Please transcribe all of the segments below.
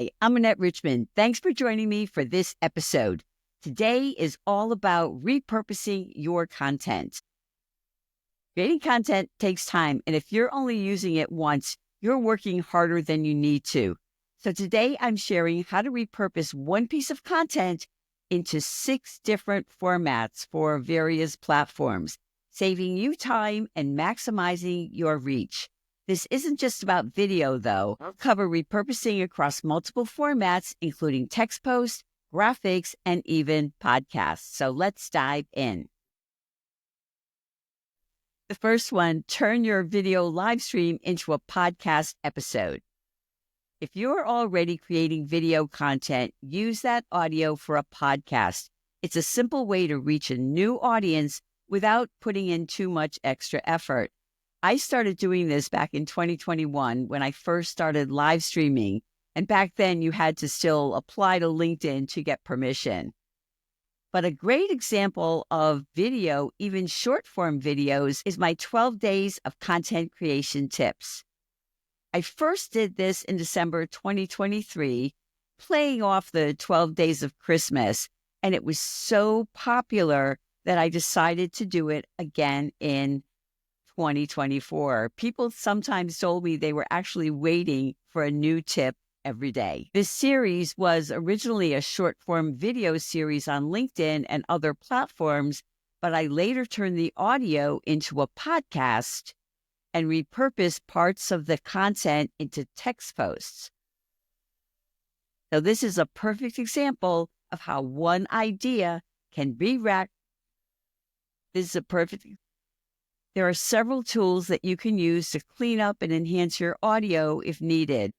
Hey, I'm Annette Richmond. Thanks for joining me for this episode. Today is all about repurposing your content. Creating content takes time, and if you're only using it once, you're working harder than you need to. So today I'm sharing how to repurpose one piece of content into 6 different formats for various platforms, saving you time and maximizing your reach. This isn't just about video, though. I'll cover repurposing across multiple formats, including text posts, graphics, and even podcasts. So let's dive in. The first one, turn your video live stream into a podcast episode. If you're already creating video content, use that audio for a podcast. It's a simple way to reach a new audience without putting in too much extra effort. I started doing this back in 2021 when I first started live streaming. And back then you had to still apply to LinkedIn to get permission. But a great example of video, even short form videos, is my 12 days of content creation tips. I first did this in December 2023, playing off the 12 days of Christmas, and it was so popular that I decided to do it again in 2024. People sometimes told me they were actually waiting for a new tip every day. This series was originally a short form video series on LinkedIn and other platforms, but I later turned the audio into a podcast and repurposed parts of the content into text posts. So this is a perfect example of how one idea can be racked. There are several tools that you can use to clean up and enhance your audio if needed.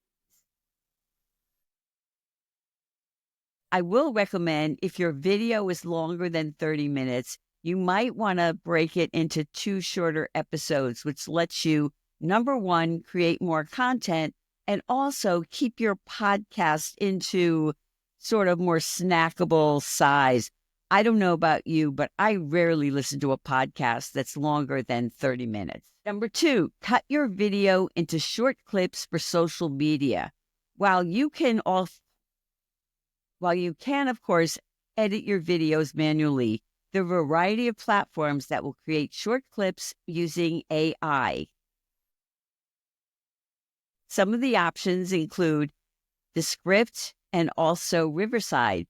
I will recommend if your video is longer than 30 minutes, you might want to break it into 2 shorter episodes, which lets you, number one, create more content and also keep your podcast into sort of more snackable size. I don't know about you, but I rarely listen to a podcast that's longer than 30 minutes. Number 2, cut your video into short clips for social media. While you can, of course, edit your videos manually, there are a variety of platforms that will create short clips using AI. Some of the options include Transcripts and also Riverside.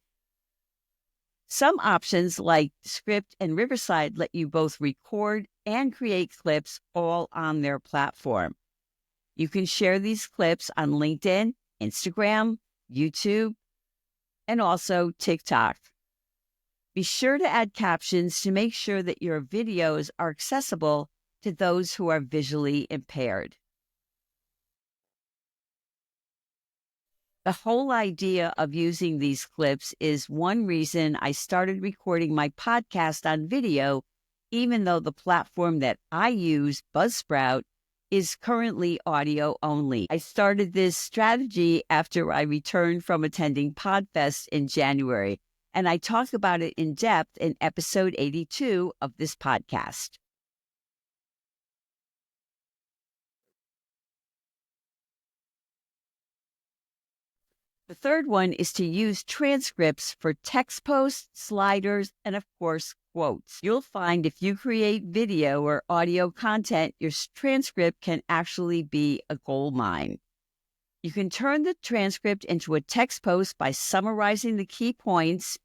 Some options like Transcript and Riverside let you both record and create clips all on their platform. You can share these clips on LinkedIn, Instagram, YouTube, and also TikTok. Be sure to add captions to make sure that your videos are accessible to those who are visually impaired. The whole idea of using these clips is one reason I started recording my podcast on video, even though the platform that I use, Buzzsprout, is currently audio only. I started this strategy after I returned from attending PodFest in January, and I talk about it in depth in episode 82 of this podcast. The third one is to use transcripts for text posts, sliders, and of course, quotes. You'll find if you create video or audio content, your transcript can actually be a gold mine. You can turn the transcript into a text post by summarizing the key points.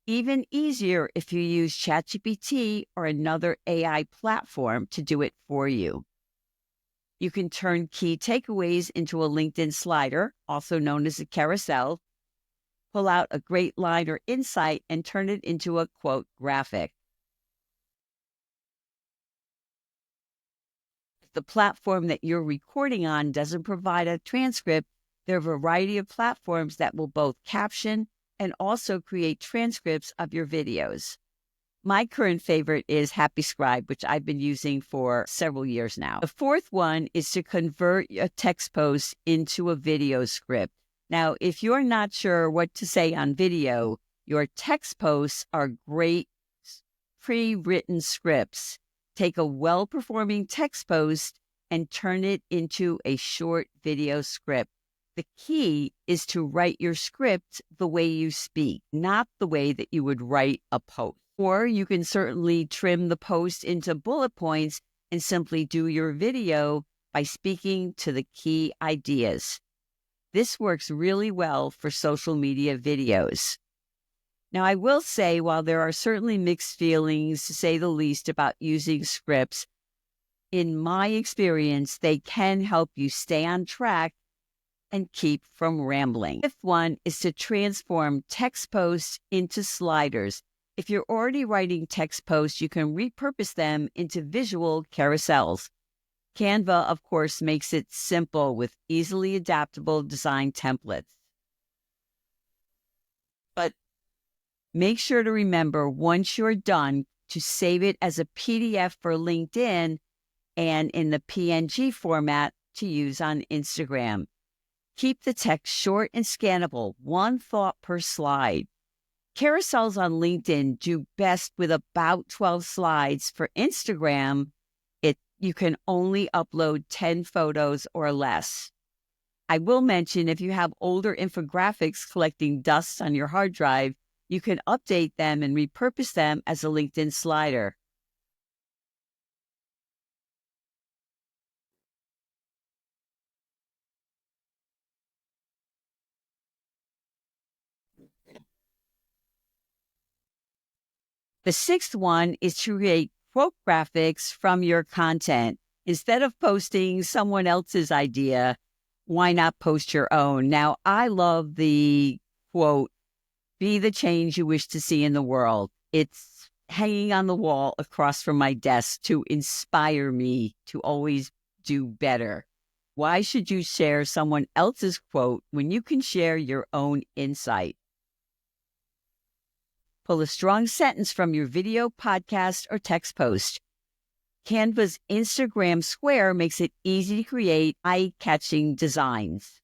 Even easier if you use ChatGPT or another AI platform to do it for you. You can turn key takeaways into a LinkedIn slider, also known as a carousel, pull out a great line or insight, and turn it into a quote graphic. If the platform that you're recording on doesn't provide a transcript, there are a variety of platforms that will both caption and also create transcripts of your videos. My current favorite is Happy Scribe, which I've been using for several years now. The fourth one is to convert a text post into a video script. Now, if you're not sure what to say on video, your text posts are great pre-written scripts. Take a well-performing text post and turn it into a short video script. The key is to write your script the way you speak, not the way that you would write a post. Or you can certainly trim the post into bullet points and simply do your video by speaking to the key ideas. This works really well for social media videos. Now, I will say, while there are certainly mixed feelings, to say the least, about using scripts, in my experience, they can help you stay on track and keep from rambling. The fifth one is to transform text posts into sliders. If you're already writing text posts, you can repurpose them into visual carousels. Canva, of course, makes it simple with easily adaptable design templates. But make sure to remember, once you're done, to save it as a PDF for LinkedIn and in the PNG format to use on Instagram. Keep the text short and scannable, one thought per slide. Carousels on LinkedIn do best with about 12 slides. For Instagram, you can only upload 10 photos or less. I will mention, if you have older infographics collecting dust on your hard drive, you can update them and repurpose them as a LinkedIn slider. The sixth one is to create quote graphics from your content. Instead of posting someone else's idea, why not post your own? Now, I love the quote, "Be the change you wish to see in the world." It's hanging on the wall across from my desk to inspire me to always do better. Why should you share someone else's quote when you can share your own insight? Pull a strong sentence from your video, podcast, or text post. Canva's Instagram Square makes it easy to create eye-catching designs.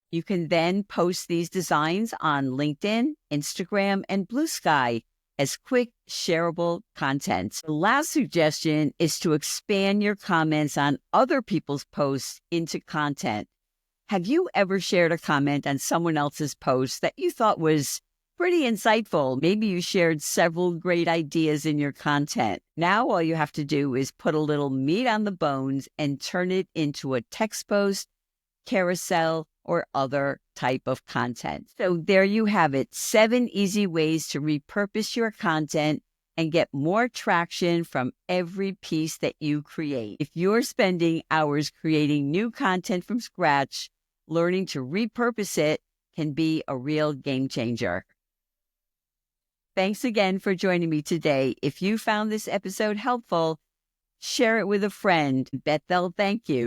You can then post these designs on LinkedIn, Instagram, and Blue Sky as quick, shareable content. The last suggestion is to expand your comments on other people's posts into content. Have you ever shared a comment on someone else's post that you thought was pretty insightful? Maybe you shared several great ideas in your content. Now all you have to do is put a little meat on the bones and turn it into a text post, carousel, or other type of content. So there you have it, 7 easy ways to repurpose your content and get more traction from every piece that you create. If you're spending hours creating new content from scratch, learning to repurpose it can be a real game changer. Thanks again for joining me today. If you found this episode helpful, share it with a friend. Bet they'll thank you.